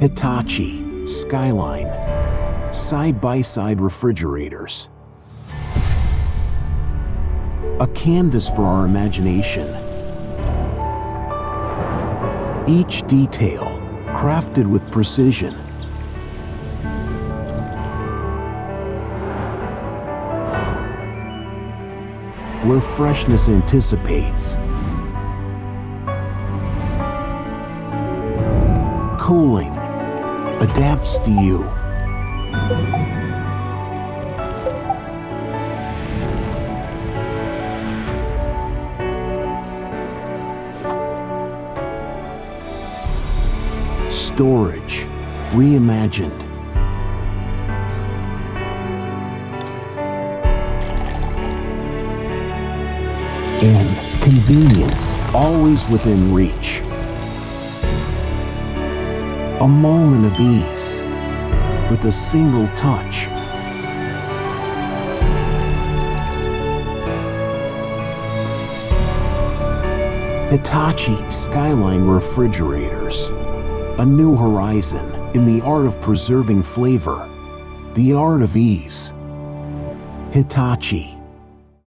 Hitachi Skyline Side-by-Side refrigerators. A canvas for our imagination. Each detail crafted with precision. Where freshness anticipates. Cooling adapts to you. Storage reimagined. And convenience always within reach. A moment of ease with a single touch. Hitachi Skyline refrigerators. A new horizon in the art of preserving flavor, the art of ease. Hitachi.